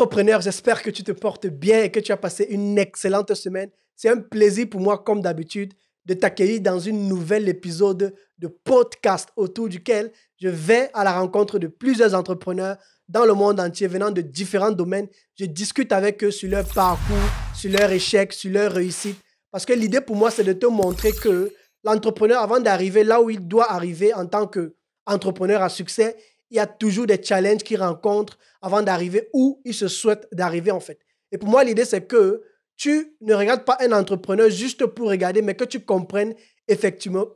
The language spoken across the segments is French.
Entrepreneur, j'espère que tu te portes bien et que tu as passé une excellente semaine. C'est un plaisir pour moi, comme d'habitude, de t'accueillir dans un nouvel épisode de podcast autour duquel je vais à la rencontre de plusieurs entrepreneurs dans le monde entier venant de différents domaines. Je discute avec eux sur leur parcours, sur leurs échecs, sur leurs réussites. Parce que l'idée pour moi, c'est de te montrer que l'entrepreneur, avant d'arriver là où il doit arriver en tant qu'entrepreneur à succès, il y a toujours des challenges qu'il rencontre avant d'arriver où il se souhaite d'arriver en fait. Et pour moi, l'idée, c'est que tu ne regardes pas un entrepreneur juste pour regarder, mais que tu comprennes effectivement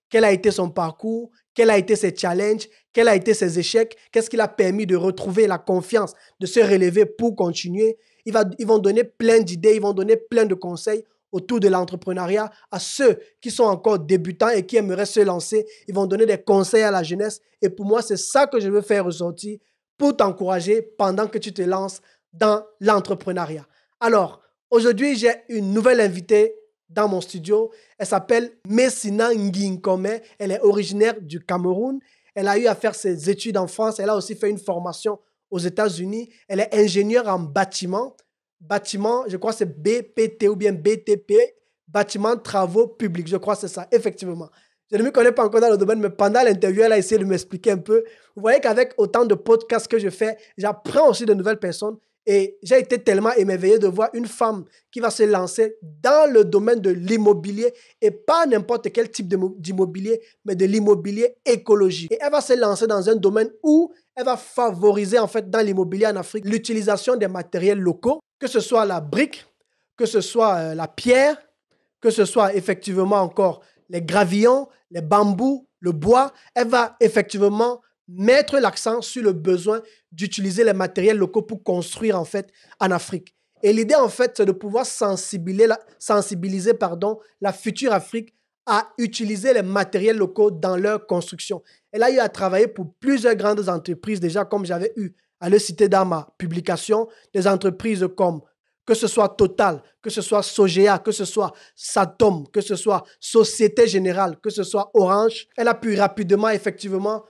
quel a été son parcours, quels a été ses challenges, quels a été ses échecs, qu'est-ce qui l'a permis de retrouver la confiance, de se relever pour continuer. Ils vont donner plein d'idées, ils vont donner plein de conseils autour de l'entrepreneuriat à ceux qui sont encore débutants et qui aimeraient se lancer. Ils vont donner des conseils à la jeunesse. Et pour moi, c'est ça que je veux faire ressortir pour t'encourager pendant que tu te lances dans l'entrepreneuriat. Alors, aujourd'hui, j'ai une nouvelle invitée dans mon studio. Elle s'appelle Messina Nginkome. Elle est originaire du Cameroun. Elle a eu à faire ses études en France. Elle a aussi fait une formation aux États-Unis. Elle est ingénieure en bâtiment. Bâtiment, je crois que c'est BPT ou bien BTP, bâtiment travaux publics. Je crois que c'est ça, effectivement. Je ne me connais pas encore dans le domaine, mais pendant l'interview, elle a essayé de m'expliquer un peu. Vous voyez qu'avec autant de podcasts que je fais, j'apprends aussi de nouvelles personnes. Et j'ai été tellement émerveillé de voir une femme qui va se lancer dans le domaine de l'immobilier et pas n'importe quel type d'immobilier, mais de l'immobilier écologique. Et elle va se lancer dans un domaine où elle va favoriser en fait dans l'immobilier en Afrique l'utilisation des matériels locaux, que ce soit la brique, que ce soit la pierre, que ce soit effectivement encore les gravillons, les bambous, le bois. Elle va effectivement mettre l'accent sur le besoin d'utiliser les matériels locaux pour construire en fait en Afrique. Et l'idée en fait, c'est de pouvoir sensibiliser la future Afrique à utiliser les matériels locaux dans leur construction. Elle a eu à travailler pour plusieurs grandes entreprises déjà, comme j'avais eu à le citer dans ma publication, des entreprises comme que ce soit Total, que ce soit Sogea, que ce soit Satom, que ce soit Société Générale, que ce soit Orange. Elle a pu rapidement effectivement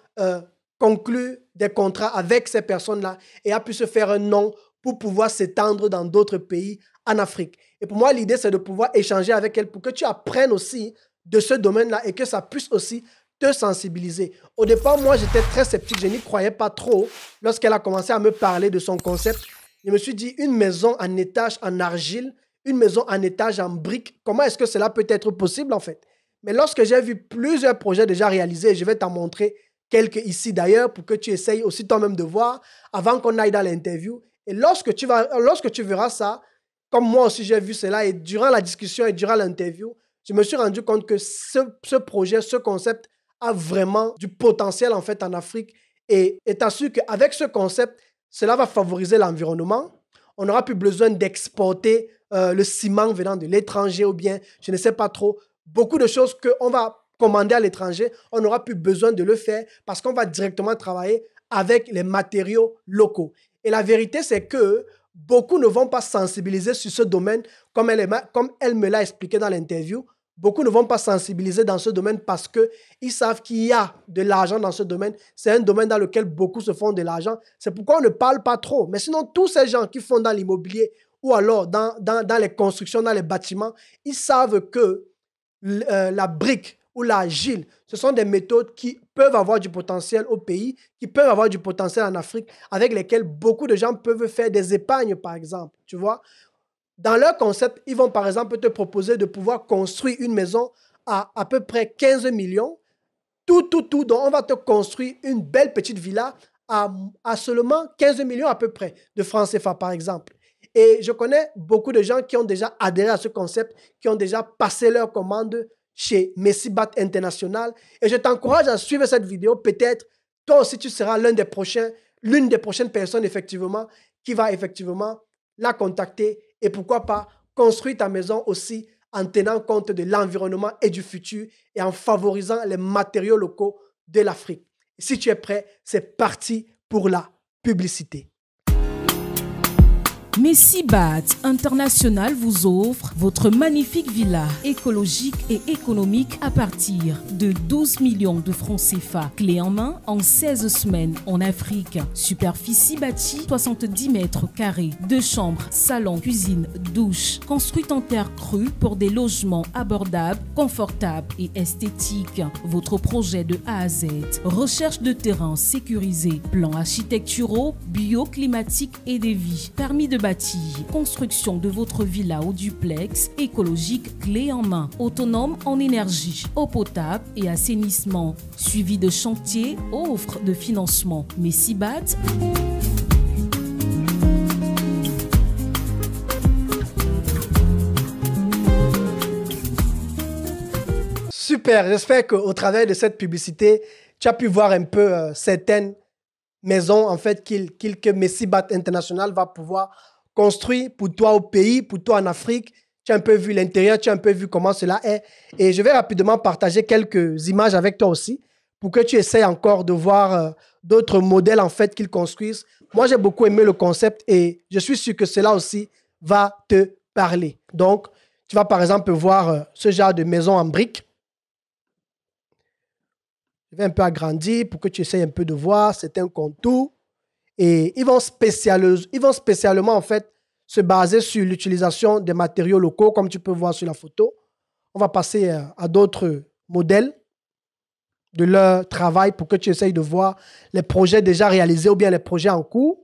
conclure des contrats avec ces personnes-là et a pu se faire un nom pour pouvoir s'étendre dans d'autres pays en Afrique. Et pour moi, l'idée, c'est de pouvoir échanger avec elle pour que tu apprennes aussi de ce domaine-là et que ça puisse aussi te sensibiliser. Au départ, moi, j'étais très sceptique. Je n'y croyais pas trop lorsqu'elle a commencé à me parler de son concept. Je me suis dit, une maison en étage en argile, une maison en étage en briques, comment est-ce que cela peut être possible en fait? Mais lorsque j'ai vu plusieurs projets déjà réalisés, je vais t'en montrer quelques ici d'ailleurs pour que tu essayes aussi toi-même de voir avant qu'on aille dans l'interview. Et lorsque tu verras ça, comme moi aussi j'ai vu cela, et durant la discussion et durant l'interview, je me suis rendu compte que ce projet, ce concept a vraiment du potentiel en fait en Afrique. Et t'assure qu'avec ce concept, cela va favoriser l'environnement. On n'aura plus besoin d'exporter le ciment venant de l'étranger ou bien, je ne sais pas trop, beaucoup de choses qu'on va commander à l'étranger, on n'aura plus besoin de le faire parce qu'on va directement travailler avec les matériaux locaux. Et la vérité, c'est que beaucoup ne vont pas sensibiliser sur ce domaine comme elle me l'a expliqué dans l'interview. Beaucoup ne vont pas sensibiliser dans ce domaine parce qu'ils savent qu'il y a de l'argent dans ce domaine. C'est un domaine dans lequel beaucoup se font de l'argent. C'est pourquoi on ne parle pas trop. Mais sinon, tous ces gens qui font dans l'immobilier ou alors dans les constructions, dans les bâtiments, ils savent que la brique ou l'argile, ce sont des méthodes qui peuvent avoir du potentiel au pays, qui peuvent avoir du potentiel en Afrique, avec lesquelles beaucoup de gens peuvent faire des épargnes, par exemple. Tu vois? Dans leur concept, ils vont par exemple te proposer de pouvoir construire une maison à peu près 15 millions. Donc on va te construire une belle petite villa à seulement 15 millions à peu près de francs CFA, par exemple. Et je connais beaucoup de gens qui ont déjà adhéré à ce concept, qui ont déjà passé leur commande chez Messibat International. Et je t'encourage à suivre cette vidéo. Peut-être, toi aussi, tu seras l'une des prochaines personnes, effectivement, qui va effectivement la contacter et pourquoi pas construire ta maison aussi en tenant compte de l'environnement et du futur et en favorisant les matériaux locaux de l'Afrique. Si tu es prêt, c'est parti pour la publicité. Messibat International vous offre votre magnifique villa écologique et économique à partir de 12 millions de francs CFA. Clé en main en 16 semaines en Afrique. Superficie bâtie 70 mètres carrés. 2 chambres, salon, cuisine, douche. Construite en terre crue pour des logements abordables, confortables et esthétiques. Votre projet de A à Z. Recherche de terrain sécurisé. Plans architecturaux, bioclimatiques et des vies. Permis de bâtir. Construction de votre villa ou duplex écologique clé en main. Autonome en énergie, eau potable et assainissement. Suivi de chantier, offre de financement. Messibat. Super, j'espère qu'au travers de cette publicité, tu as pu voir un peu certaines maisons en fait que Messibat International va pouvoir construire pour toi au pays, pour toi en Afrique. Tu as un peu vu l'intérieur, tu as un peu vu comment cela est. Et je vais rapidement partager quelques images avec toi aussi pour que tu essaies encore de voir d'autres modèles en fait qu'ils construisent. Moi, j'ai beaucoup aimé le concept et je suis sûr que cela aussi va te parler. Donc, tu vas par exemple voir ce genre de maison en briques. Je vais un peu agrandir pour que tu essayes un peu de voir. C'est un contour. Et ils vont spécialement en fait se baser sur l'utilisation des matériaux locaux, comme tu peux voir sur la photo. On va passer à d'autres modèles de leur travail pour que tu essayes de voir les projets déjà réalisés ou bien les projets en cours.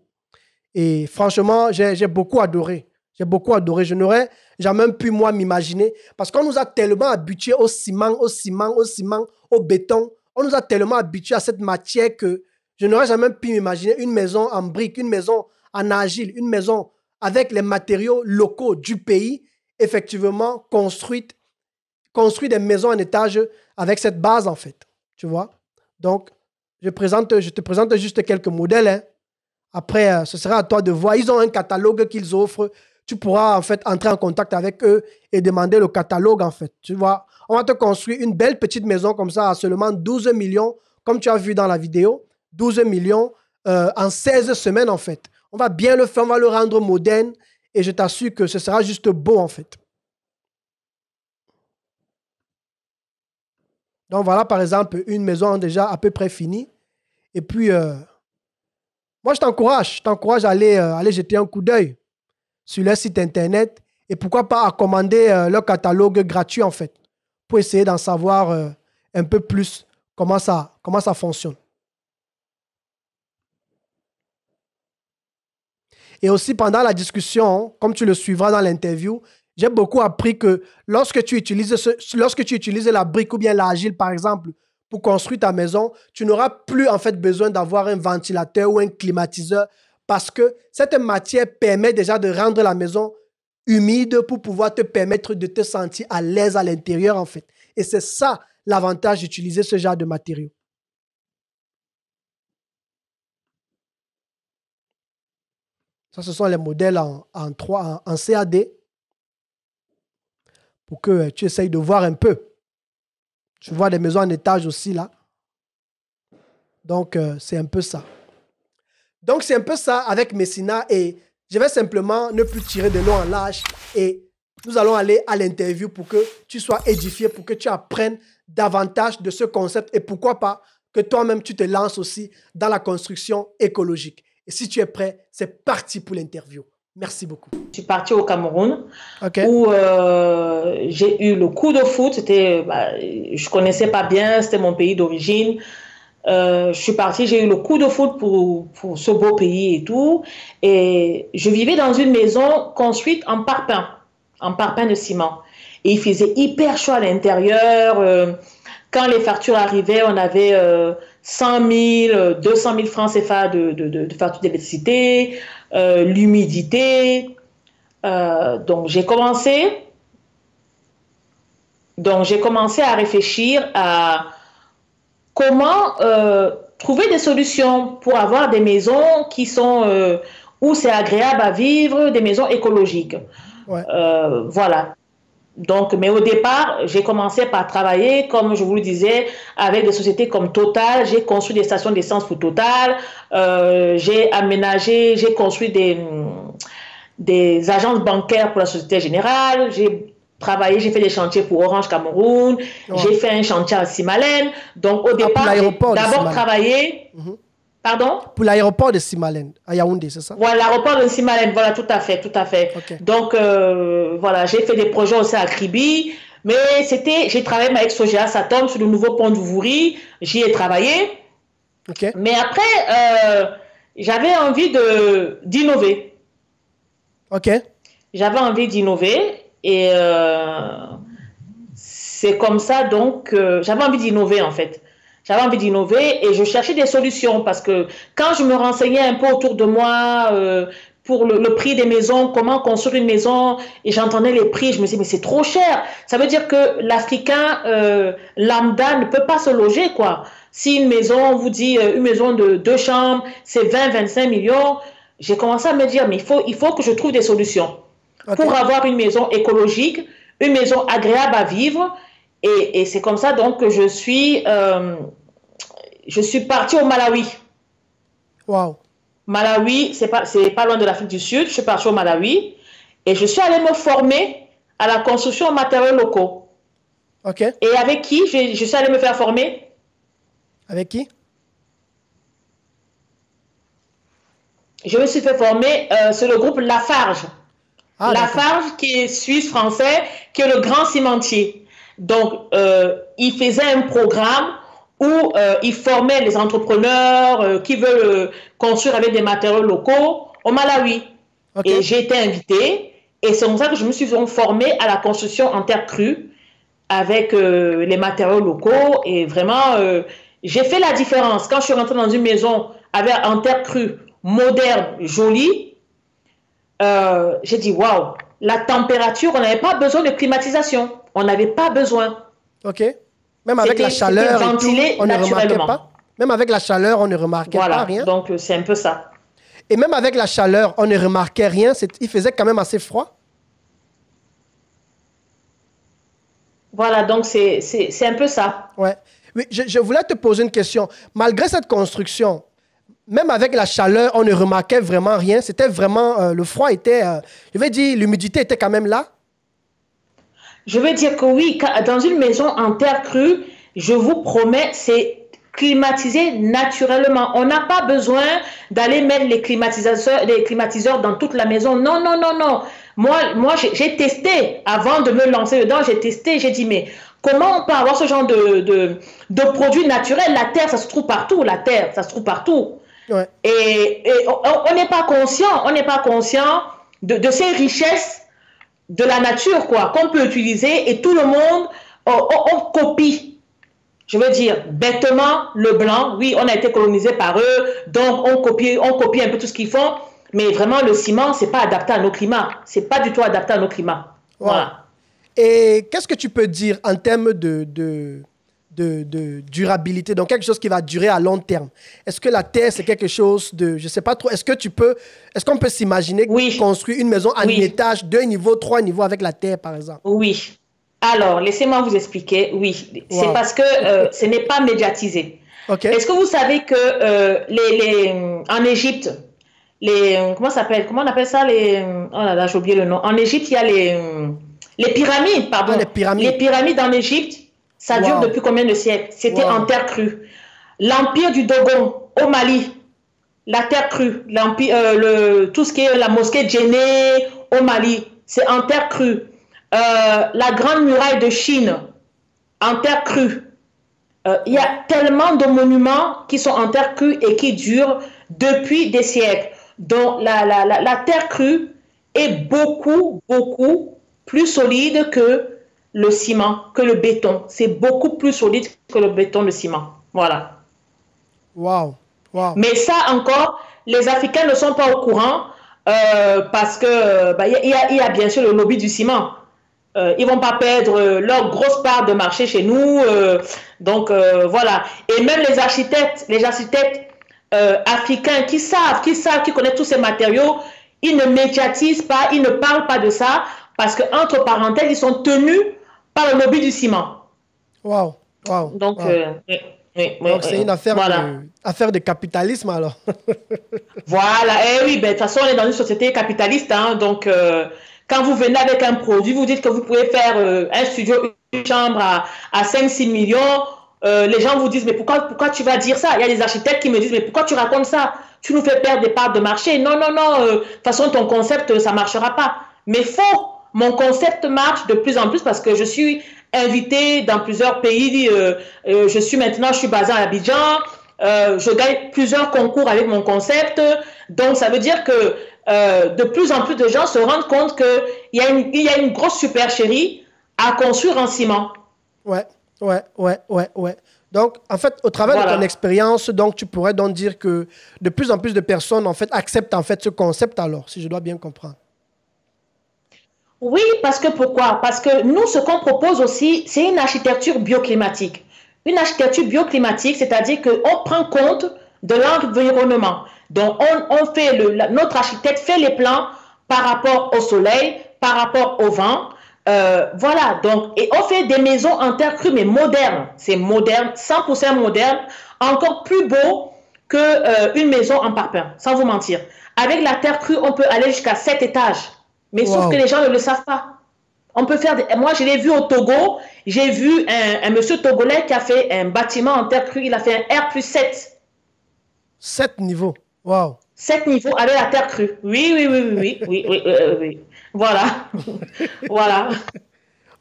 Et franchement, j'ai beaucoup adoré. J'ai beaucoup adoré. Je n'aurais jamais pu, moi, m'imaginer. Parce qu'on nous a tellement habitués au ciment, au béton. On nous a tellement habitués à cette matière que je n'aurais jamais pu m'imaginer une maison en briques, une maison en argile, une maison avec les matériaux locaux du pays, effectivement construire des maisons en étage avec cette base, en fait. Tu vois? Donc, je te présente juste quelques modèles. Hein. Après, ce sera à toi de voir. Ils ont un catalogue qu'ils offrent. Tu pourras, en fait, entrer en contact avec eux et demander le catalogue, en fait. Tu vois? On va te construire une belle petite maison comme ça à seulement 12 millions, comme tu as vu dans la vidéo. 12 millions en 16 semaines, en fait. On va bien le faire, on va le rendre moderne et je t'assure que ce sera juste beau, en fait. Donc, voilà, par exemple, une maison déjà à peu près finie. Et puis, moi, je t'encourage à aller jeter un coup d'œil sur leur site Internet et pourquoi pas à commander leur catalogue gratuit, en fait, pour essayer d'en savoir un peu plus comment ça fonctionne. Et aussi, pendant la discussion, comme tu le suivras dans l'interview, j'ai beaucoup appris que lorsque tu utilises la brique ou bien l'argile, par exemple, pour construire ta maison, tu n'auras plus en fait besoin d'avoir un ventilateur ou un climatiseur parce que cette matière permet déjà de rendre la maison humide pour pouvoir te permettre de te sentir à l'aise à l'intérieur, en fait. Et c'est ça l'avantage d'utiliser ce genre de matériaux. Ça, ce sont les modèles en CAD pour que tu essayes de voir un peu. Tu vois des maisons en étage aussi là. Donc, c'est un peu ça. Donc, c'est un peu ça avec Messina et je vais simplement ne plus tirer de long en large et nous allons aller à l'interview pour que tu sois édifié, pour que tu apprennes davantage de ce concept et pourquoi pas que toi-même tu te lances aussi dans la construction écologique. Et si tu es prêt, c'est parti pour l'interview. Merci beaucoup. Je suis partie au Cameroun où j'ai eu le coup de foudre. Je ne connaissais pas bien, c'était mon pays d'origine. Je suis partie, j'ai eu le coup de foudre pour ce beau pays et tout. Et je vivais dans une maison construite en parpaing de ciment. Et il faisait hyper chaud à l'intérieur. Quand les factures arrivaient, on avait 100 000, 200 000 francs CFA de factures d'électricité, l'humidité. Donc, j'ai commencé à réfléchir à comment trouver des solutions pour avoir des maisons qui sont où c'est agréable à vivre, des maisons écologiques. Ouais. Voilà. Donc, mais au départ, j'ai commencé par travailler, comme je vous le disais, avec des sociétés comme Total. J'ai construit des stations d'essence pour Total. J'ai aménagé, j'ai construit des agences bancaires pour la Société Générale, j'ai travaillé, j'ai fait des chantiers pour Orange Cameroun, j'ai fait un chantier à Simalène. Donc, au départ, j'ai d'abord travaillé... Pardon? Pour l'aéroport de Simalène, à Yaoundé, c'est ça? Voilà, l'aéroport de Simalène, voilà, tout à fait, tout à fait. Okay. Donc, voilà, j'ai fait des projets aussi à Kribi, mais j'ai travaillé avec Sogea Satom sur le nouveau pont d'Ouvouri, j'y ai travaillé. Okay. Mais après, j'avais envie d'innover. Ok. J'avais envie d'innover et c'est comme ça, donc, j'avais envie d'innover en fait. J'avais envie d'innover et je cherchais des solutions parce que quand je me renseignais un peu autour de moi pour le prix des maisons, comment construire une maison, et j'entendais les prix, je me disais, mais c'est trop cher. Ça veut dire que l'Africain lambda ne peut pas se loger, quoi. Si une maison, on vous dit une maison de 2 chambres, c'est 20-25 millions, j'ai commencé à me dire, mais il faut que je trouve des solutions pour avoir une maison écologique, une maison agréable à vivre. Et c'est comme ça donc que je suis partie au Malawi. Wow. Malawi, c'est pas loin de l'Afrique du Sud. Je suis partie au Malawi et je suis allée me former à la construction en matériaux locaux. Ok. Et avec qui je suis allée me faire former? Avec qui? Je me suis fait former sur le groupe Lafarge. Lafarge qui est suisse-français, qui est le grand cimentier. Donc, il faisait un programme où il formait les entrepreneurs qui veulent construire avec des matériaux locaux au Malawi. Okay. Et j'ai été invitée. Et c'est comme ça que je me suis formée à la construction en terre crue avec les matériaux locaux. Et vraiment, j'ai fait la différence. Quand je suis rentrée dans une maison en terre crue, moderne, jolie, j'ai dit, waouh, la température, on n'avait pas besoin de climatisation. On n'avait pas besoin. Ok. Même avec la chaleur, et tout, on ne remarquait pas. Même avec la chaleur, on ne remarquait pas rien. Donc c'est un peu ça. Et même avec la chaleur, on ne remarquait rien. Il faisait quand même assez froid. Voilà, donc c'est un peu ça. Ouais. Oui, je voulais te poser une question. Malgré cette construction, même avec la chaleur, on ne remarquait vraiment rien. C'était vraiment... le froid était... je vais dire, l'humidité était quand même là. Je veux dire que oui, dans une maison en terre crue, je vous promets, c'est climatisé naturellement. On n'a pas besoin d'aller mettre les climatiseurs dans toute la maison. Non, non, non, non. Moi j'ai testé. Avant de me lancer dedans, j'ai testé. J'ai dit, mais comment on peut avoir ce genre de produits naturels? La terre, ça se trouve partout. La terre, ça se trouve partout. Ouais. Et on n'est pas conscient. On n'est pas conscient de ces richesses de la nature, quoi, qu'on peut utiliser et tout le monde, on copie. Je veux dire, bêtement, le blanc, oui, on a été colonisé par eux, donc on copie un peu tout ce qu'ils font, mais vraiment, le ciment, c'est pas adapté à nos climats. C'est pas du tout adapté à nos climats. Wow. Voilà. Et qu'est-ce que tu peux dire en termes de durabilité, donc quelque chose qui va durer à long terme? Est-ce que la terre, c'est quelque chose de... Je ne sais pas trop. Est-ce qu'on peut s'imaginer construire une maison en étage, 2 niveaux, 3 niveaux avec la terre, par exemple? Oui. Alors, laissez-moi vous expliquer. Oui. Wow. C'est parce que ce n'est pas médiatisé. Okay. Est-ce que vous savez que en Égypte, comment on appelle ça? Oh là là, j'ai oublié le nom. En Égypte, il y a les pyramides, pardon. Les pyramides. Les pyramides en Égypte, ça dure depuis combien de siècles? C'était en terre crue. L'empire du Dogon au Mali, la terre crue. Tout ce qui est la mosquée Djenné au Mali, c'est en terre crue. La grande muraille de Chine, en terre crue. Il y a tellement de monuments qui sont en terre crue et qui durent depuis des siècles. Donc la terre crue est beaucoup, beaucoup plus solide que le ciment, que le béton. C'est beaucoup plus solide que le béton, le ciment. Voilà. Wow. Wow. Mais ça encore, les Africains ne sont pas au courant parce que il y a bien sûr le lobby du ciment. Ils vont pas perdre leur grosse part de marché chez nous. Donc voilà. Et même les architectes africains qui connaissent tous ces matériaux, ils ne médiatisent pas, ils ne parlent pas de ça parce que entre parenthèses, ils sont tenus par le lobby du ciment. Wow. Wow. Donc, wow. Oui, donc, c'est une affaire, affaire de capitalisme, alors. Voilà. Et oui, de toute façon, on est dans une société capitaliste. Hein, donc, quand vous venez avec un produit, vous dites que vous pouvez faire un studio, une chambre à 5-6 millions. Les gens vous disent, mais pourquoi tu vas dire ça? Il y a des architectes qui me disent, mais pourquoi tu racontes ça? Tu nous fais perdre des parts de marché. Non, non, non. De toute façon, ton concept, ça ne marchera pas. Mais faux. Mon concept marche de plus en plus parce que je suis invitée dans plusieurs pays. Je suis basée à Abidjan. Je gagne plusieurs concours avec mon concept. Donc, ça veut dire que de plus en plus de gens se rendent compte qu'il y a une grosse supercherie à construire en ciment. Ouais. Donc, en fait, au travers de ton expérience, donc, tu pourrais donc dire que de plus en plus de personnes, en fait, acceptent en fait ce concept alors, si je dois bien comprendre. Oui, pourquoi? Parce que nous, ce qu'on propose aussi, c'est une architecture bioclimatique. Une architecture bioclimatique, c'est-à-dire qu'on prend compte de l'environnement. Donc, notre architecte fait les plans par rapport au soleil, par rapport au vent. Voilà, donc, et on fait des maisons en terre crue, mais modernes. C'est moderne, 100% moderne, encore plus beau qu'une maison en parpaing, sans vous mentir. Avec la terre crue, on peut aller jusqu'à 7 étages. Mais sauf que les gens ne le savent pas. On peut faire moi, je l'ai vu au Togo. J'ai vu un monsieur togolais qui a fait un bâtiment en terre crue. Il a fait un R+7. 7 niveaux. Wow. 7 niveaux avec la terre crue. Oui. Voilà. Voilà.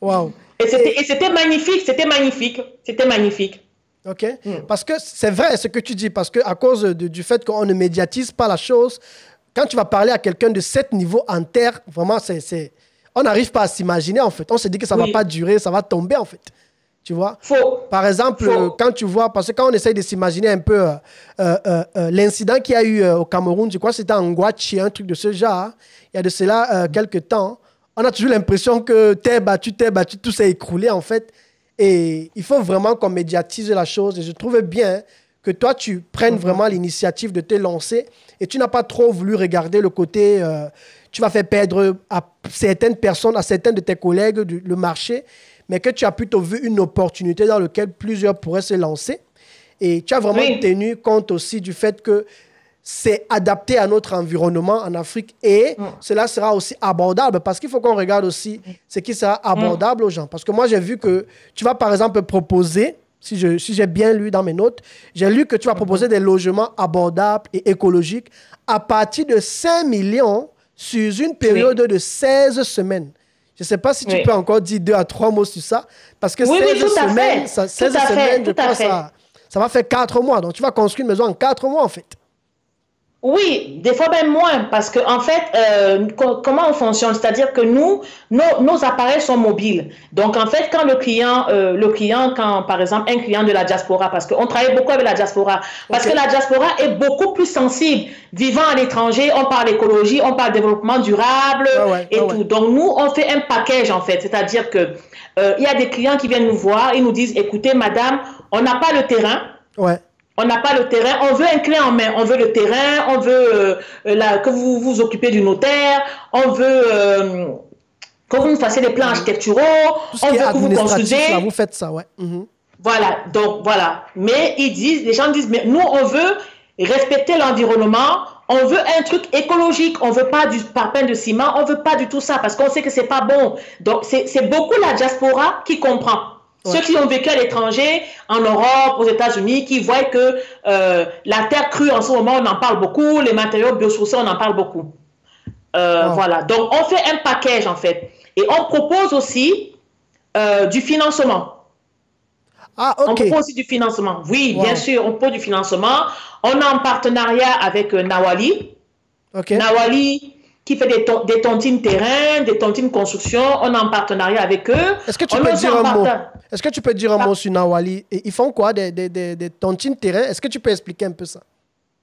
Wow. Et c'était magnifique. C'était magnifique. OK. Parce que c'est vrai ce que tu dis. Parce qu'à cause du fait qu'on ne médiatise pas la chose, quand tu vas parler à quelqu'un de 7 niveaux en terre, vraiment, on n'arrive pas à s'imaginer, en fait. On se dit que ça ne va pas durer, ça va tomber, en fait. Tu vois? Faux. Par exemple, quand tu vois, parce que quand on essaye de s'imaginer un peu l'incident qu'il y a eu au Cameroun, je crois que c'était en Guachi, un truc de ce genre, hein, il y a de cela quelques temps, on a toujours l'impression que t'es battu, tout s'est écroulé, en fait. Et il faut vraiment qu'on médiatise la chose. Et je trouve bien que toi, tu prennes vraiment l'initiative de te lancer et tu n'as pas trop voulu regarder le côté tu vas faire perdre à certaines personnes, à certains de tes collègues le marché, mais que tu as plutôt vu une opportunité dans laquelle plusieurs pourraient se lancer. Et tu as vraiment tenu compte aussi du fait que c'est adapté à notre environnement en Afrique et cela sera aussi abordable parce qu'il faut qu'on regarde aussi ce qui sera abordable aux gens. Parce que moi, j'ai vu que tu vas par exemple proposer, si j'ai bien lu dans mes notes, j'ai lu que tu vas proposer des logements abordables et écologiques à partir de 5 millions sur une période de 16 semaines. Je ne sais pas si tu peux encore dire 2 à 3 mots sur ça, parce que 16 semaines, je crois ça va faire 4 mois. Donc, tu vas construire une maison en 4 mois, en fait. Oui, des fois même moins, parce que en fait, comment on fonctionne? C'est-à-dire que nos appareils sont mobiles. Donc en fait, quand quand par exemple un client de la diaspora, parce qu'on travaille beaucoup avec la diaspora, parce que la diaspora est beaucoup plus sensible. Vivant à l'étranger, on parle écologie, on parle développement durable tout. Donc nous, on fait un package en fait, c'est-à-dire que il y a des clients qui viennent nous voir, ils nous disent, écoutez, madame, on n'a pas le terrain. On n'a pas le terrain, on veut un clé en main, on veut le terrain, on veut que vous vous occupez du notaire, on veut que vous nous fassiez des plans architecturaux, on veut que vous construisez. Là, vous faites ça, Voilà, donc voilà. Mais les gens disent, mais nous, on veut respecter l'environnement, on veut un truc écologique, on veut pas du parpaing de ciment, on veut pas du tout ça, parce qu'on sait que c'est pas bon. Donc, c'est beaucoup la diaspora qui comprend. Ceux qui ont vécu à l'étranger, en Europe, aux États-Unis, qui voient que la terre crue, en ce moment, on en parle beaucoup, les matériaux biosourcés, on en parle beaucoup. Voilà, donc on fait un package, en fait. Et on propose aussi du financement. On propose aussi du financement. Oui, bien sûr, on propose du financement. On est en partenariat avec Nawali. Nawali, qui fait des tontines terrain, des tontines construction. On est en partenariat avec eux. Est-ce que tu peux dire un mot sur Nawali? Ils font quoi, des tontines terrain? Est-ce que tu peux expliquer un peu ça?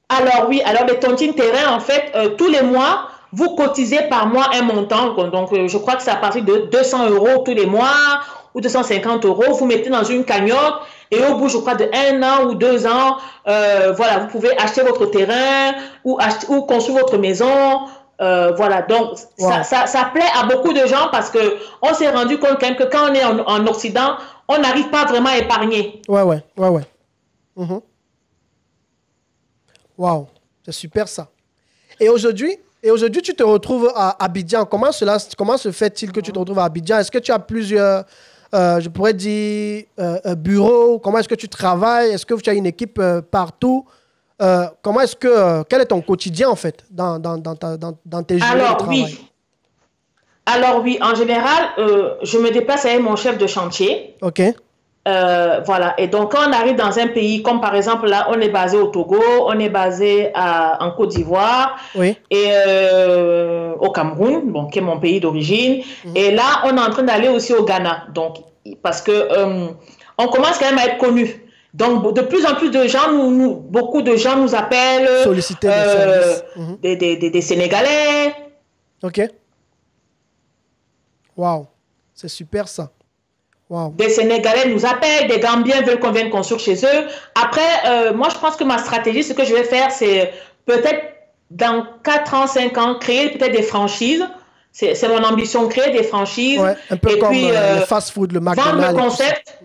Alors oui, les tontines terrain, en fait, tous les mois, vous cotisez par mois un montant. Donc, je crois que c'est à partir de 200 € tous les mois ou 250 €. Vous mettez dans une cagnotte et au bout, je crois, de 1 an ou 2 ans, voilà, vous pouvez acheter votre terrain ou construire votre maison. Voilà, donc ça plaît à beaucoup de gens parce qu'on s'est rendu compte quand même que quand on est en Occident, on n'arrive pas vraiment à épargner. Ouais. Wow, c'est super ça. Et aujourd'hui, tu te retrouves à Abidjan. Comment se fait-il que tu te retrouves à Abidjan? Est-ce que tu as plusieurs, je pourrais dire, bureaux? Comment est-ce que tu travailles? Est-ce que tu as une équipe partout? Quel est ton quotidien en fait dans tes journées de travail? Alors oui, en général, je me déplace avec mon chef de chantier. Ok. Voilà. Et donc, quand on arrive dans un pays, comme par exemple là, on est basé au Togo, on est basé en Côte d'Ivoire et au Cameroun, bon, qui est mon pays d'origine. Et là, on est en train d'aller aussi au Ghana. Donc, parce que on commence quand même à être connus. Donc, de plus en plus de gens, beaucoup de gens nous appellent. Solliciter des Sénégalais. Ok. Wow. C'est super ça. Wow. Des Sénégalais nous appellent, des Gambiens veulent qu'on vienne construire chez eux. Après, moi, je pense que ma stratégie, ce que je vais faire, c'est peut-être dans 4 ans, 5 ans, créer peut-être des franchises. C'est mon ambition, créer des franchises. Ouais, un peu comme le fast-food, le McDonald's. Vendre le concept.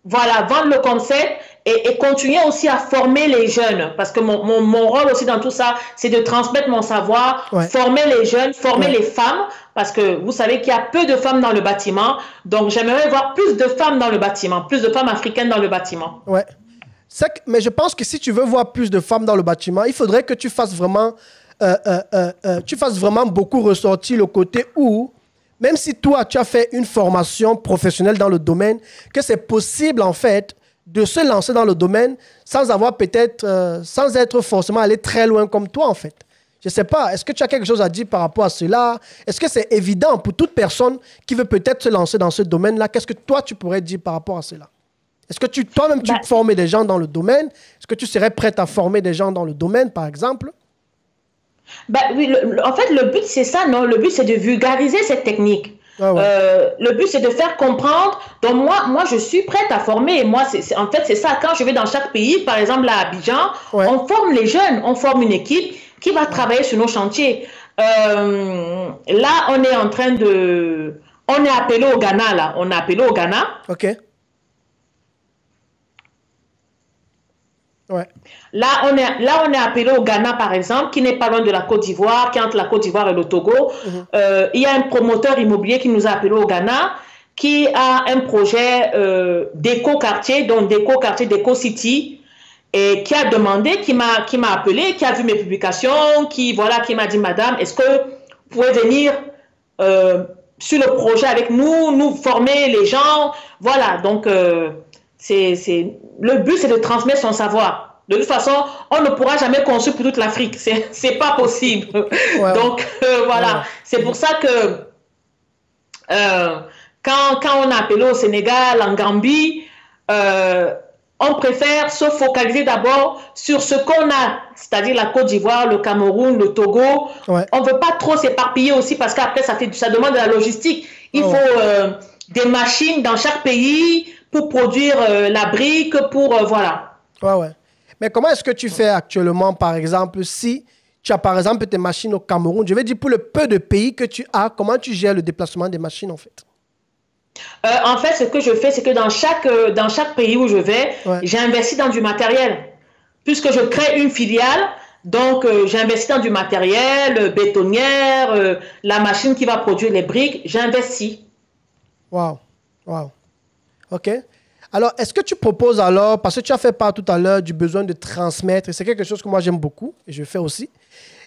Voilà, vendre le concept et continuer aussi à former les jeunes. Parce que mon rôle aussi dans tout ça, c'est de transmettre mon savoir, former les jeunes, former les femmes. Parce que vous savez qu'il y a peu de femmes dans le bâtiment. Donc, j'aimerais voir plus de femmes dans le bâtiment, plus de femmes africaines dans le bâtiment. Ouais. Mais je pense que si tu veux voir plus de femmes dans le bâtiment, il faudrait que tu fasses vraiment, beaucoup ressortir le côté où, même si toi, tu as fait une formation professionnelle dans le domaine, que c'est possible, en fait, de se lancer dans le domaine sans avoir peut-être, sans être forcément allé très loin comme toi, en fait. Je ne sais pas, est-ce que tu as quelque chose à dire par rapport à cela? Est-ce que c'est évident pour toute personne qui veut peut-être se lancer dans ce domaine-là? Qu'est-ce que toi, tu pourrais dire par rapport à cela? Est-ce que toi-même, tu formais des gens dans le domaine? Est-ce que tu serais prête à former des gens dans le domaine, par exemple? Oui, en fait, le but, c'est ça, non? Le but, c'est de vulgariser cette technique. Le but, c'est de faire comprendre. Donc, moi, je suis prête à former. Moi, en fait, c'est ça. Quand je vais dans chaque pays, par exemple, à Abidjan, on forme les jeunes. On forme une équipe qui va travailler sur nos chantiers. Là, on est en train de... On est appelé au Ghana, là. On est appelé au Ghana. OK. Ouais. Là, on est appelé au Ghana, par exemple, qui n'est pas loin de la Côte d'Ivoire, qui est entre la Côte d'Ivoire et le Togo. Il y a un promoteur immobilier qui nous a appelé au Ghana, qui a un projet d'éco-quartier, donc d'éco-quartier, d'éco-city, et qui a demandé, qui m'a appelé, qui a vu mes publications, qui m'a dit, madame, est-ce que vous pouvez venir sur le projet avec nous former les gens? Voilà, donc le but, c'est de transmettre son savoir. De toute façon, on ne pourra jamais construire pour toute l'Afrique. C'est pas possible. Ouais. Donc, voilà. Ouais. C'est pour ça que quand on a appelé au Sénégal, en Gambie, on préfère se focaliser d'abord sur ce qu'on a, c'est-à-dire la Côte d'Ivoire, le Cameroun, le Togo. Ouais. On ne veut pas trop s'éparpiller aussi parce qu'après, ça demande de la logistique. Il faut des machines dans chaque pays pour produire la brique, voilà. Ouais. Mais comment est-ce que tu fais actuellement, par exemple, si tu as, par exemple, tes machines au Cameroun? Je veux dire, pour le peu de pays que tu as, comment tu gères le déplacement des machines, en fait? En fait, ce que je fais, c'est que dans chaque pays où je vais, j'ai investi dans du matériel. Puisque je crée une filiale, donc j'ai investi dans du matériel, bétonnière, la machine qui va produire les briques, j'ai investi. Wow. OK. Alors, est-ce que tu proposes alors, parce que tu as fait part tout à l'heure du besoin de transmettre, et c'est quelque chose que moi j'aime beaucoup, et je fais aussi,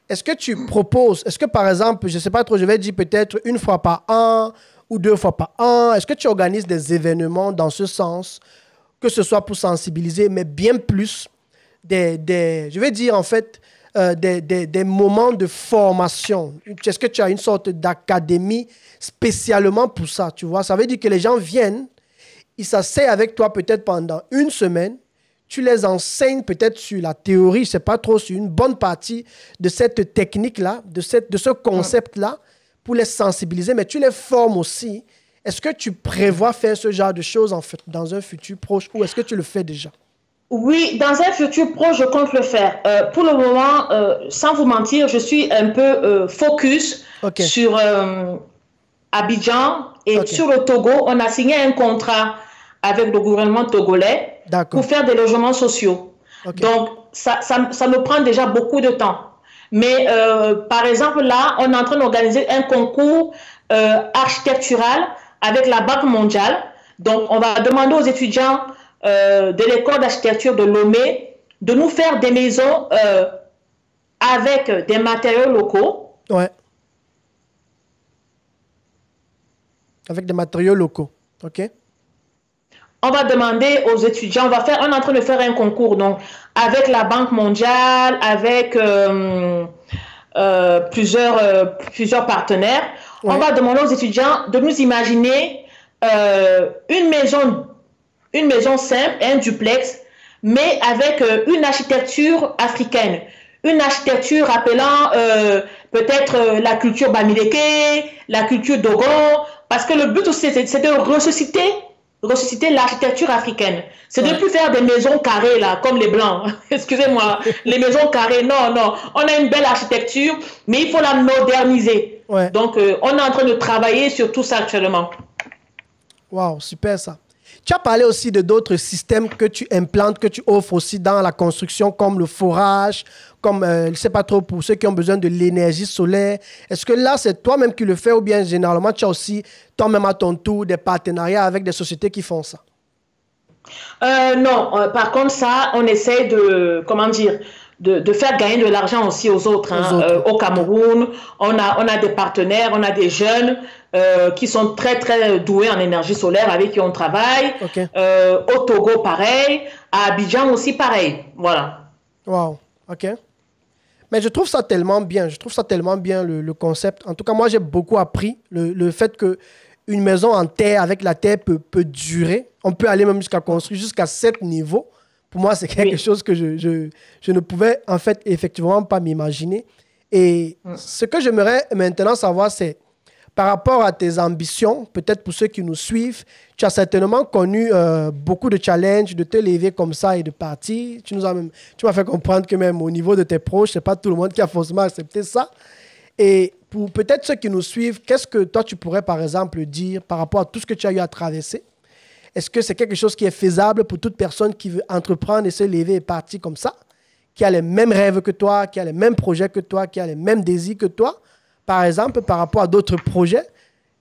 est-ce que tu proposes, est-ce que par exemple, je ne sais pas trop, je vais dire peut-être une fois par an ou 2 fois par an, est-ce que tu organises des événements dans ce sens, que ce soit pour sensibiliser, mais bien plus je vais dire en fait, des moments de formation? Est-ce que tu as une sorte d'académie spécialement pour ça, tu vois? Ça veut dire que les gens viennent, ils s'asseyent avec toi peut-être pendant 1 semaine, tu les enseignes peut-être sur la théorie, je ne sais pas trop, sur une bonne partie de cette technique-là, de ce concept-là, pour les sensibiliser, mais tu les formes aussi. Est-ce que tu prévois faire ce genre de choses en fait, dans un futur proche, ou est-ce que tu le fais déjà? Oui, dans un futur proche, je compte le faire. Pour le moment, sans vous mentir, je suis un peu focus sur Abidjan et sur le Togo. On a signé un contrat avec le gouvernement togolais pour faire des logements sociaux. Donc, ça me prend déjà beaucoup de temps. Mais par exemple, là, on est en train d'organiser un concours architectural avec la Banque mondiale. Donc, on va demander aux étudiants de l'école d'architecture de Lomé de nous faire des maisons avec des matériaux locaux. Ouais. Avec des matériaux locaux. OK. On va demander aux étudiants, on est en train de faire un concours, donc, avec la Banque mondiale, avec plusieurs partenaires. Ouais. On va demander aux étudiants de nous imaginer une maison simple, un duplex, mais avec une architecture africaine. Une architecture rappelant peut-être la culture Bamileke, la culture Dogon, parce que le but aussi, c'est de ressusciter l'architecture africaine. C'est de ne plus faire des maisons carrées, là, comme les Blancs. Excusez-moi, les maisons carrées, non. On a une belle architecture, mais il faut la moderniser. Ouais. Donc, on est en train de travailler sur tout ça actuellement. Waouh, super ça. Tu as parlé aussi de d'autres systèmes que tu implantes, que tu offres aussi dans la construction, comme le forage, comme, je ne sais pas trop, pour ceux qui ont besoin de l'énergie solaire. Est-ce que là, c'est toi-même qui le fais ou bien généralement, tu as aussi toi-même à ton tour des partenariats avec des sociétés qui font ça? Non, par contre, ça, on essaie de, de faire gagner de l'argent aussi aux autres. Au Cameroun, on a des partenaires, on a des jeunes qui sont très, très doués en énergie solaire avec qui on travaille. Okay. Au Togo, pareil. À Abidjan aussi, pareil. Voilà. Wow, OK. Mais je trouve ça tellement bien. Je trouve ça tellement bien, le concept. En tout cas, moi, j'ai beaucoup appris le fait qu'une maison en terre, avec la terre, peut durer. On peut aller même jusqu'à construire jusqu'à 7 niveaux. Pour moi, c'est quelque chose que je ne pouvais, en fait, effectivement pas m'imaginer. Et ce que j'aimerais maintenant savoir, c'est par rapport à tes ambitions, peut-être pour ceux qui nous suivent, tu as certainement connu beaucoup de challenges, de te lever comme ça et de partir. Tu m'as fait comprendre que même au niveau de tes proches, ce n'est pas tout le monde qui a forcément accepté ça. Et pour peut-être ceux qui nous suivent, qu'est-ce que toi, tu pourrais, par exemple, dire par rapport à tout ce que tu as eu à traverser? Est-ce que c'est quelque chose qui est faisable pour toute personne qui veut entreprendre et se lever et partir comme ça, qui a les mêmes rêves que toi, qui a les mêmes projets que toi, qui a les mêmes désirs que toi? Par exemple, par rapport à d'autres projets,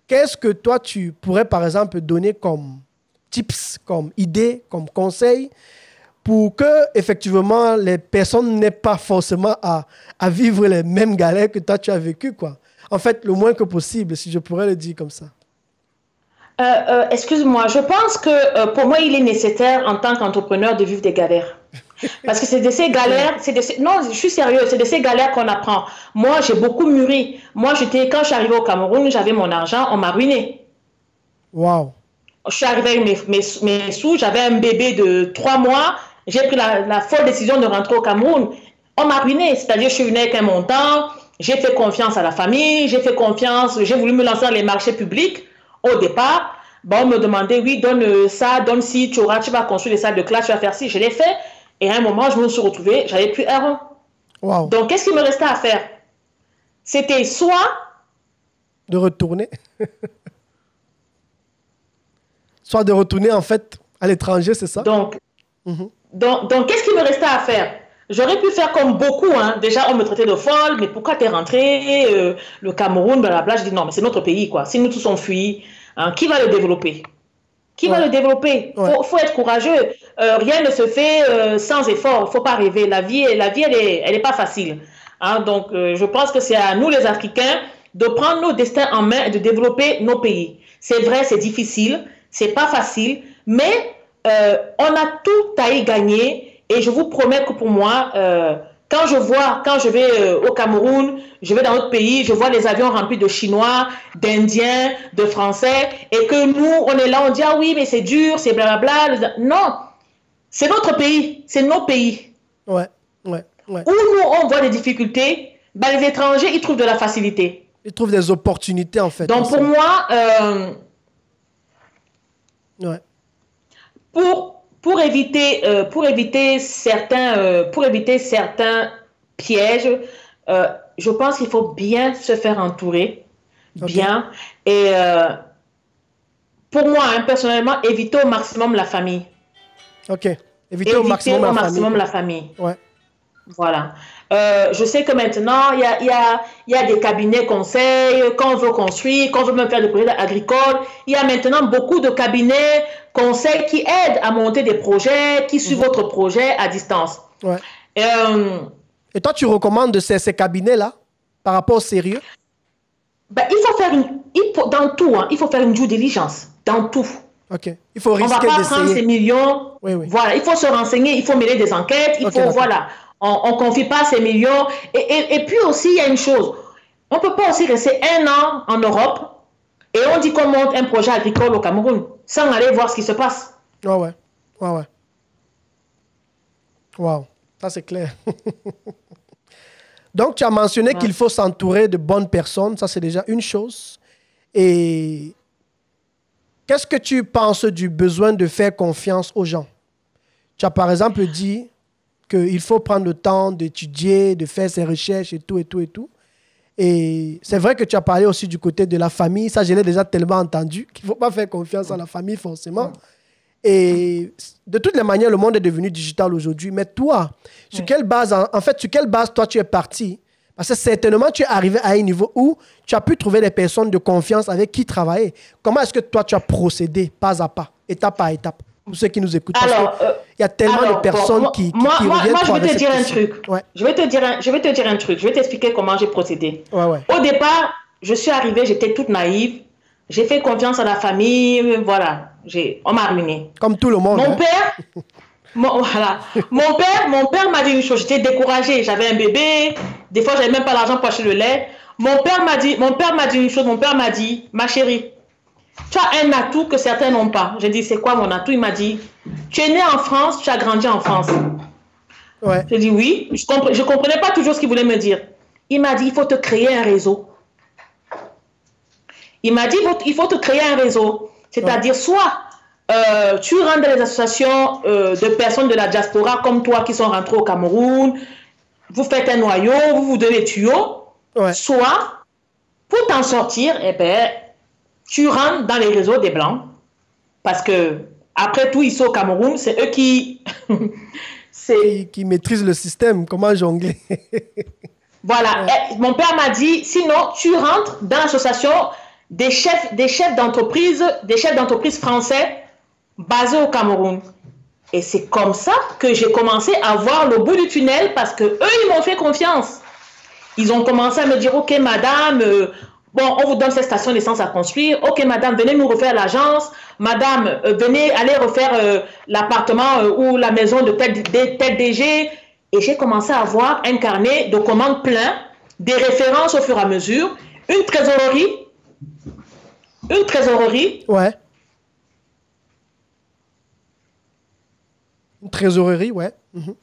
qu'est-ce que toi, tu pourrais, par exemple, donner comme tips, comme idée, comme conseil pour que, effectivement, les personnes n'aient pas forcément à vivre les mêmes galères que toi, tu as vécues, quoi. En fait, le moins que possible, si je pourrais le dire comme ça. Excuse-moi, je pense que pour moi, il est nécessaire en tant qu'entrepreneur de vivre des galères. Parce que c'est de ces galères, non, je suis sérieux, c'est de ces galères qu'on apprend. Moi, j'ai beaucoup mûri. Moi, quand je suis arrivée au Cameroun, j'avais mon argent, on m'a ruiné. Wow. Je suis arrivée avec mes sous, j'avais un bébé de 3 mois, j'ai pris la folle décision de rentrer au Cameroun. On m'a ruiné, c'est-à-dire je suis venue avec un montant, j'ai fait confiance à la famille, j'ai voulu me lancer dans les marchés publics. Au départ, on me demandait, oui, donne ça, donne ci, tu vas construire des salles de classe, tu vas faire ci. Je l'ai fait. Et à un moment, je me suis retrouvée, j'avais plus un rond. Wow. Donc, qu'est-ce qui me restait à faire? C'était soit... de retourner. Soit de retourner, en fait, à l'étranger, c'est ça? Donc, qu'est-ce qui me restait à faire? J'aurais pu faire comme beaucoup. Déjà, on me traitait de folle. Mais pourquoi t'es rentrée? Le Cameroun, blablabla. Je dis non, mais c'est notre pays, quoi. Si nous tous on fuit, qui va le développer? Qui va le développer? Faut être courageux. Rien ne se fait sans effort. Faut pas rêver. La vie, elle est pas facile. Donc, je pense que c'est à nous, les Africains, de prendre nos destins en main et de développer nos pays. C'est vrai, c'est difficile. C'est pas facile. Mais on a tout à y gagner. Et je vous promets que pour moi, quand je vais au Cameroun, je vais dans notre pays, je vois les avions remplis de Chinois, d'Indiens, de Français, et que nous, on est là, on dit, ah oui, mais c'est dur, c'est blablabla. Non, c'est notre pays, c'est nos pays. Ouais. Où nous, on voit des difficultés, les étrangers, ils trouvent de la facilité. Ils trouvent des opportunités, en fait. Donc, pour moi, pour éviter certains pièges, je pense qu'il faut bien se faire entourer, bien, et pour moi, hein, personnellement, éviter au maximum la famille. Ok. Éviter au maximum la famille. Ouais. Voilà. Je sais que maintenant, il y a des cabinets conseils, quand on veut construire, quand on veut même faire des projets agricoles, il y a maintenant beaucoup de cabinets conseils qui aident à monter des projets, qui suivent votre projet à distance. Ouais. Et toi, tu recommandes ces cabinets-là par rapport au sérieux? Ben, il faut faire dans tout, hein, il faut faire une due diligence, dans tout. Ok. Il faut risquer d'essayer. On ne va pas prendre ces millions. Oui, oui. Voilà, il faut se renseigner, il faut mener des enquêtes, il faut, voilà. On ne confie pas ces millions. Et puis aussi, il y a une chose. On ne peut pas aussi rester 1 an en Europe et on dit qu'on monte un projet agricole au Cameroun sans aller voir ce qui se passe. Ouais. Wow. Ça, c'est clair. Donc, tu as mentionné qu'il faut s'entourer de bonnes personnes. Ça, c'est déjà une chose. Et qu'est-ce que tu penses du besoin de faire confiance aux gens? Tu as, par exemple, dit qu'il faut prendre le temps d'étudier, de faire ses recherches et tout. Et c'est vrai que tu as parlé aussi du côté de la famille. Ça, je l'ai déjà tellement entendu qu'il ne faut pas faire confiance à la famille forcément. Et de toutes les manières, le monde est devenu digital aujourd'hui. Mais toi, sur quelle base, sur quelle base toi tu es parti? Parce que certainement, tu es arrivé à un niveau où tu as pu trouver des personnes de confiance avec qui travailler. Comment est-ce que toi, tu as procédé pas à pas, étape par étape? Pour ceux qui nous écoutent. Alors, il y a tellement de personnes qui reviennent. Moi, je vais te dire un truc. Ouais. Je vais te dire un truc. Je vais t'expliquer comment j'ai procédé. Au départ, je suis arrivée, j'étais toute naïve. J'ai fait confiance à la famille. Voilà. On m'a ruiné. Comme tout le monde. Mon père... Mon père m'a dit une chose. J'étais découragée. J'avais un bébé. Des fois, j'avais même pas l'argent pour acheter le lait. Mon père m'a dit une chose. Mon père m'a dit, ma chérie, tu as un atout que certains n'ont pas. J'ai dit, c'est quoi mon atout? Il m'a dit, tu es né en France, tu as grandi en France. Ouais. J'ai dit oui. Je comprenais pas toujours ce qu'il voulait me dire. Il m'a dit, il faut te créer un réseau. Il m'a dit, il faut te créer un réseau. C'est-à-dire, soit tu rentres dans les associations de personnes de la diaspora comme toi qui sont rentrées au Cameroun, vous faites un noyau, vous vous donnez les tuyaux, soit, pour t'en sortir, tu rentres dans les réseaux des Blancs, parce que, après tout, ici au Cameroun, c'est eux qui... qui maîtrisent le système, comment jongler. Voilà, mon père m'a dit, sinon, tu rentres dans l'association des chefs d'entreprise français basés au Cameroun. Et c'est comme ça que j'ai commencé à voir le bout du tunnel, parce que eux, ils m'ont fait confiance. Ils ont commencé à me dire, ok, madame, bon, on vous donne cette station d'essence à construire. Ok, madame, venez nous refaire l'agence. Madame, venez aller refaire l'appartement ou la maison de tel DG. Et j'ai commencé à avoir un carnet de commandes plein, des références au fur et à mesure, une trésorerie. Ouais. Une trésorerie, ouais. Mm-hmm.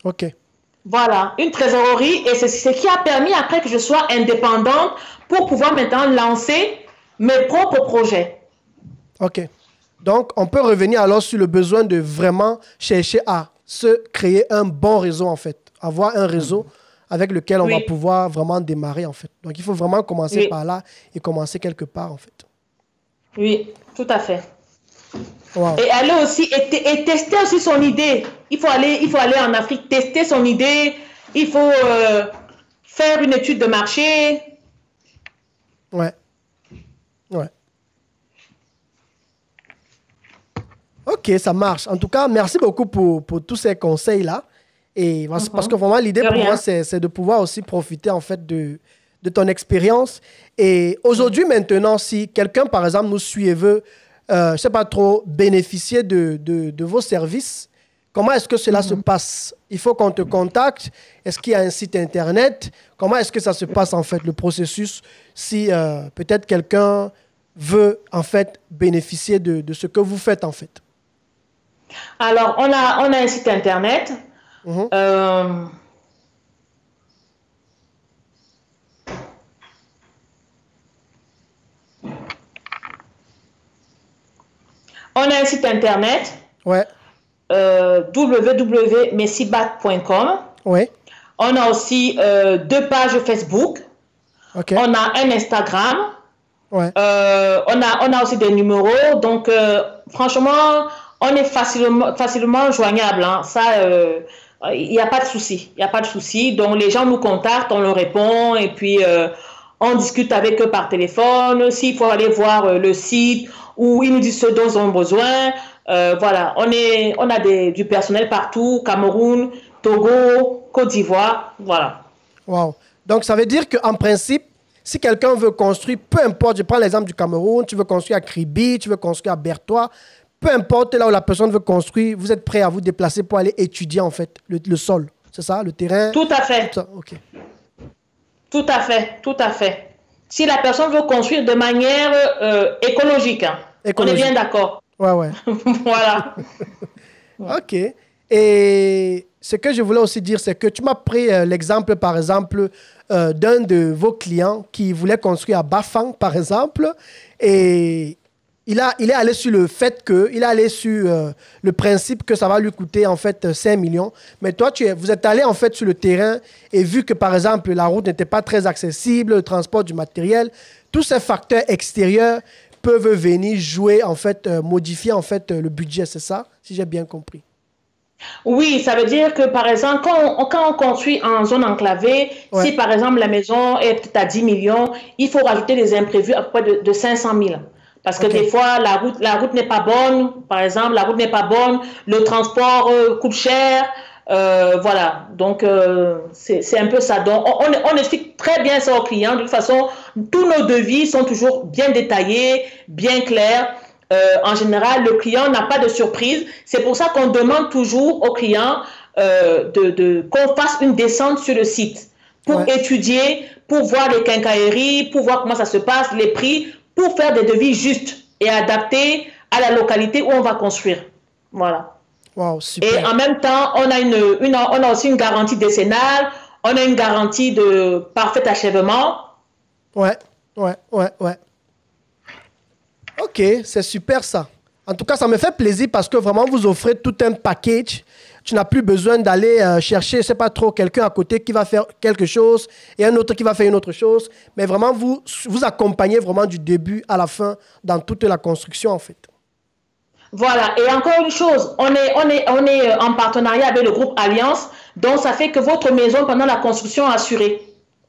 Ok. Voilà, une trésorerie, et c'est ce qui a permis après que je sois indépendante pour pouvoir maintenant lancer mes propres projets. Ok. Donc, on peut revenir alors sur le besoin de vraiment chercher à se créer un bon réseau, en fait. Avoir un réseau avec lequel on va pouvoir vraiment démarrer, en fait. Donc, il faut vraiment commencer par là et commencer quelque part, en fait. Oui, tout à fait. Wow. Et aller aussi, et tester aussi son idée. Il faut aller en Afrique, tester son idée. Il faut faire une étude de marché. Ouais. Ok, ça marche. En tout cas, merci beaucoup pour tous ces conseils-là. Et parce que vraiment, l'idée pour moi, c'est de pouvoir aussi profiter, en fait, de ton expérience. Et aujourd'hui, maintenant, si quelqu'un, par exemple, nous suit et veut, je ne sais pas trop, bénéficier de vos services, comment est-ce que cela se passe? Il faut qu'on te contacte. Est-ce qu'il y a un site Internet? Comment est-ce que ça se passe, en fait, le processus, si peut-être quelqu'un veut, en fait, bénéficier de ce que vous faites, en fait? Alors, on a un site Internet. On a un site Internet. Ouais. www.messibac.com. Ouais. On a aussi 2 pages Facebook. Okay. On a un Instagram. Ouais. On a aussi des numéros. Donc, franchement, on est facilement joignable. Hein. Ça, il n'y a pas de souci. Il n'y a pas de souci. Donc, les gens nous contactent, on leur répond et puis on discute avec eux par téléphone. S'il faut aller voir le site où ils nous disent ce dont ils ont besoin. Voilà, on a du personnel partout, Cameroun, Togo, Côte d'Ivoire. Voilà. Wow. Donc, ça veut dire qu'en principe, si quelqu'un veut construire, peu importe, je prends l'exemple du Cameroun, tu veux construire à Kribi, tu veux construire à Bertois, peu importe là où la personne veut construire, vous êtes prêt à vous déplacer pour aller étudier en fait le sol, c'est ça, le terrain? Tout à fait. Tout ça. OK. Tout à fait, tout à fait. Si la personne veut construire de manière écologique, hein, on est bien d'accord. Ouais. Voilà. OK. Et ce que je voulais aussi dire, c'est que tu m'as pris l'exemple, par exemple, d'un de vos clients qui voulait construire à Bafang, par exemple, et il est allé sur le fait que, il est allé sur le principe que ça va lui coûter en fait 5 millions. Mais toi, vous êtes allé en fait sur le terrain et vu que par exemple la route n'était pas très accessible, le transport du matériel, tous ces facteurs extérieurs peuvent venir jouer en fait, modifier en fait le budget, c'est ça, si j'ai bien compris. Oui, ça veut dire que, par exemple, quand on construit en zone enclavée, si, par exemple, la maison est peut-être à 10 millions, il faut rajouter des imprévus à peu près de 500 000. Parce que des fois, la route n'est pas bonne. Par exemple, la route n'est pas bonne, le transport coûte cher. Voilà, donc c'est un peu ça. Donc, on explique très bien ça aux clients. De toute façon, tous nos devis sont toujours bien détaillés, bien clairs. En général, le client n'a pas de surprise. C'est pour ça qu'on demande toujours aux clients qu'on fasse une descente sur le site pour étudier, pour voir les quincailleries, pour voir comment ça se passe, les prix, pour faire des devis justes et adaptés à la localité où on va construire. Voilà. Wow, super. Et en même temps, on a aussi une garantie décennale, on a une garantie de parfait achèvement. Ouais. Ok, c'est super ça. En tout cas, ça me fait plaisir parce que vraiment, vous offrez tout un package. Tu n'as plus besoin d'aller chercher, je ne sais pas trop, quelqu'un à côté qui va faire quelque chose et un autre qui va faire une autre chose. Mais vraiment, vous accompagnez vraiment du début à la fin dans toute la construction, en fait. Voilà. Et encore une chose, on est en partenariat avec le groupe Alliance. Donc, ça fait que votre maison, pendant la construction, est assurée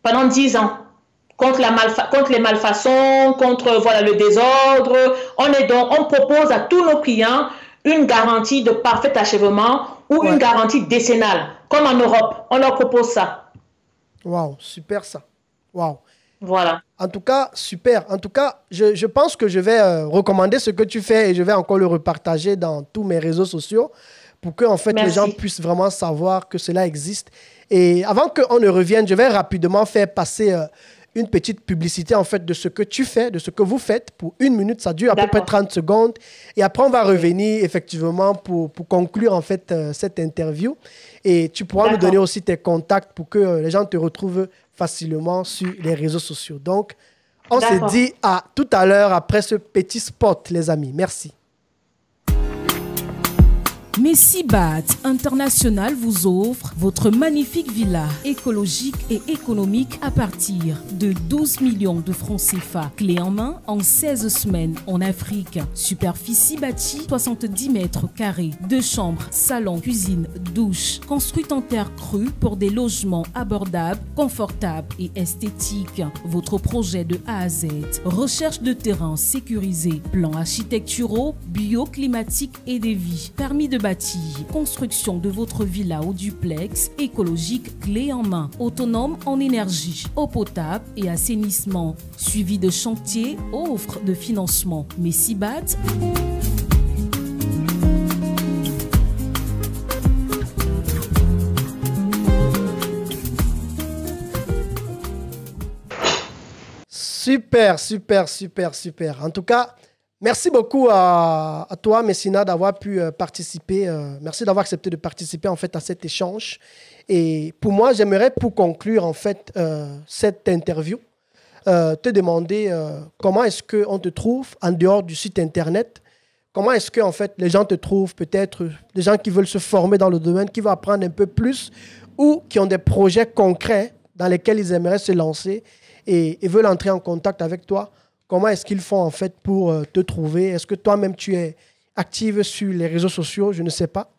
pendant 10 ans. Contre les malfaçons, contre le désordre. On propose à tous nos clients une garantie de parfait achèvement ou une garantie décennale, comme en Europe. On leur propose ça. Waouh, super ça. Waouh. Voilà. En tout cas, super. En tout cas, je pense que je vais recommander ce que tu fais et je vais encore le repartager dans tous mes réseaux sociaux pour que en fait, les gens puissent vraiment savoir que cela existe. Et avant qu'on ne revienne, je vais rapidement faire passer une petite publicité en fait de ce que tu fais, de ce que vous faites pour 1 minute. Ça dure à peu près 30 secondes. Et après, on va revenir effectivement pour conclure en fait cette interview. Et tu pourras nous donner aussi tes contacts pour que les gens te retrouvent facilement sur les réseaux sociaux. Donc, on se dit à tout à l'heure après ce petit spot, les amis. Merci. Messibat International vous offre votre magnifique villa écologique et économique à partir de 12 millions de francs CFA. Clé en main en 16 semaines en Afrique. Superficie bâtie 70 mètres carrés. 2 chambres, salon, cuisine, douche. Construite en terre crue pour des logements abordables, confortables et esthétiques. Votre projet de A à Z. Recherche de terrain sécurisé. Plans architecturaux, bioclimatiques et des vies. Permis de bâtir. Construction de votre villa ou duplex écologique clé en main, autonome en énergie, eau potable et assainissement. Suivi de chantier, offre de financement. Messibat. Super, super, super, super. En tout cas, merci beaucoup à toi, Messina, d'avoir pu participer. Merci d'avoir accepté de participer en fait à cet échange. Et pour moi, j'aimerais pour conclure en fait cette interview, te demander comment est-ce qu'on te trouve en dehors du site internet. Comment est-ce que en fait les gens te trouvent, peut-être des gens qui veulent se former dans le domaine, qui veulent apprendre un peu plus ou qui ont des projets concrets dans lesquels ils aimeraient se lancer. et veulent entrer en contact avec toi, comment est-ce qu'ils font en fait pour te trouver? Est-ce que toi-même tu es active sur les réseaux sociaux? Je ne sais pas.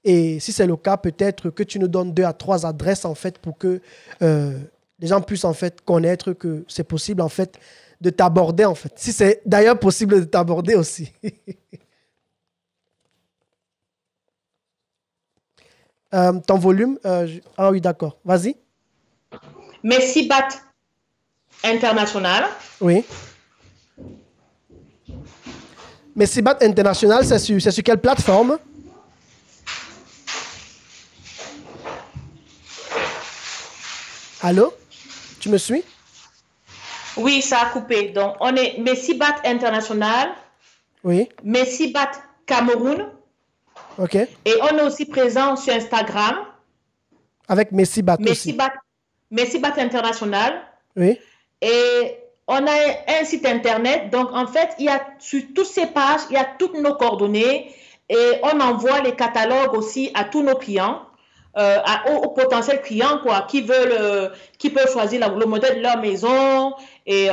Et si c'est le cas, peut-être que tu nous donnes 2 à 3 adresses en fait pour que les gens puissent en fait connaître que c'est possible en fait de t'aborder en fait. Si c'est d'ailleurs possible de t'aborder aussi. Ton volume, ah oui, d'accord. Vas-y. Messibat International. Oui. Messibat International, c'est sur quelle plateforme? Allô? Tu me suis? Oui, ça a coupé. Donc, on est Messibat International. Oui. Messibat Cameroun. OK. Et on est aussi présent sur Instagram. Avec Messibat aussi. Messibat International. Oui. Et on a un site internet. Donc, en fait, il y a sur toutes ces pages, il y a toutes nos coordonnées. Et on envoie les catalogues aussi à tous nos clients. Aux potentiels clients qui peuvent choisir le modèle de leur maison et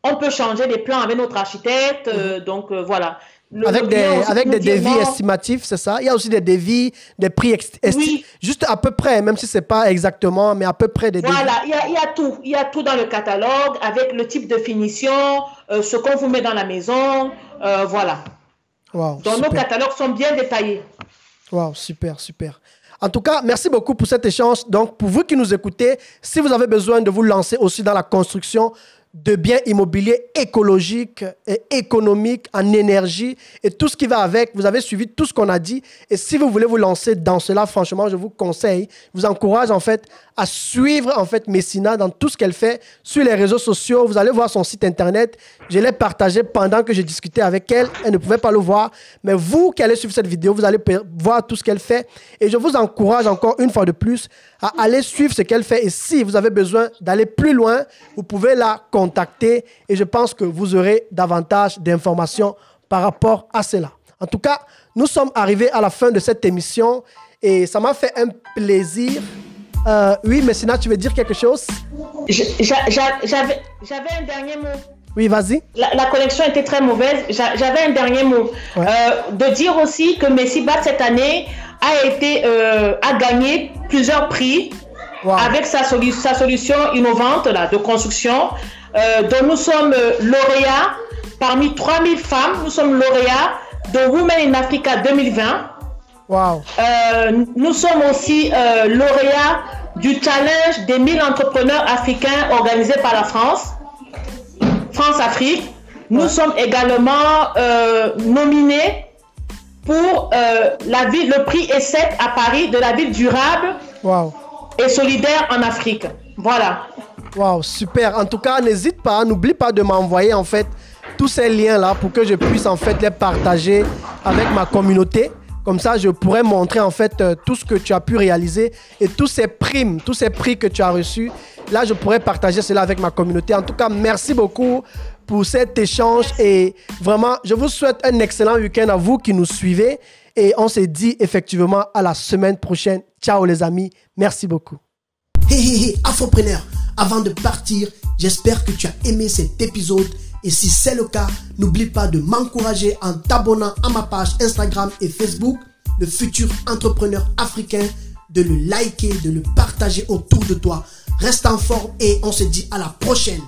on peut changer les plans avec notre architecte. Donc voilà. Avec des devis estimatifs, c'est ça? Il y a aussi des devis, des prix oui. Juste à peu près, même si ce n'est pas exactement, mais à peu près des devis. Voilà, il y a tout dans le catalogue avec le type de finition, ce qu'on vous met dans la maison. Voilà. Wow, donc super. Nos catalogues sont bien détaillés. Wow, super, super. En tout cas, merci beaucoup pour cet échange. Donc, pour vous qui nous écoutez, si vous avez besoin de vous lancer aussi dans la construction de biens immobiliers écologiques et économiques, en énergie et tout ce qui va avec, vous avez suivi tout ce qu'on a dit. Et si vous voulez vous lancer dans cela, franchement, je vous conseille, je vous encourage en fait à suivre en fait Messina dans tout ce qu'elle fait sur les réseaux sociaux. Vous allez voir son site internet. Je l'ai partagé pendant que je discutais avec elle. Elle ne pouvait pas le voir. Mais vous qui allez suivre cette vidéo, vous allez voir tout ce qu'elle fait. Et je vous encourage encore une fois de plus à aller suivre ce qu'elle fait. Et si vous avez besoin d'aller plus loin, vous pouvez la contacter. Et je pense que vous aurez davantage d'informations par rapport à cela. En tout cas, nous sommes arrivés à la fin de cette émission. Et ça m'a fait un plaisir. Oui, Messina, tu veux dire quelque chose? J'avais un dernier mot. Oui, vas-y. La connexion était très mauvaise. J'avais un dernier mot. Ouais. De dire aussi que Messibat, cette année, a gagné plusieurs prix avec sa solution innovante là, de construction. Dont nous sommes lauréats, parmi 3000 femmes, nous sommes lauréats de Women in Africa 2020. Wow. Nous sommes aussi lauréats du challenge des 1000 entrepreneurs africains organisé par la France-Afrique. Nous sommes également nominés pour le prix ESSEC à Paris de la ville durable et solidaire en Afrique. Voilà. Wow, super. En tout cas, n'hésite pas, n'oublie pas de m'envoyer en fait tous ces liens-là pour que je puisse en fait les partager avec ma communauté. Comme ça, je pourrais montrer en fait tout ce que tu as pu réaliser et tous ces primes, tous ces prix que tu as reçus. Là, je pourrais partager cela avec ma communauté. En tout cas, merci beaucoup pour cet échange et vraiment, je vous souhaite un excellent week-end à vous qui nous suivez et on se dit effectivement à la semaine prochaine. Ciao les amis, merci beaucoup. Hey, Afropreneur, avant de partir, j'espère que tu as aimé cet épisode. Et si c'est le cas, n'oublie pas de m'encourager en t'abonnant à ma page Instagram et Facebook, le futur entrepreneur africain, de le liker, de le partager autour de toi. Reste en forme et on se dit à la prochaine.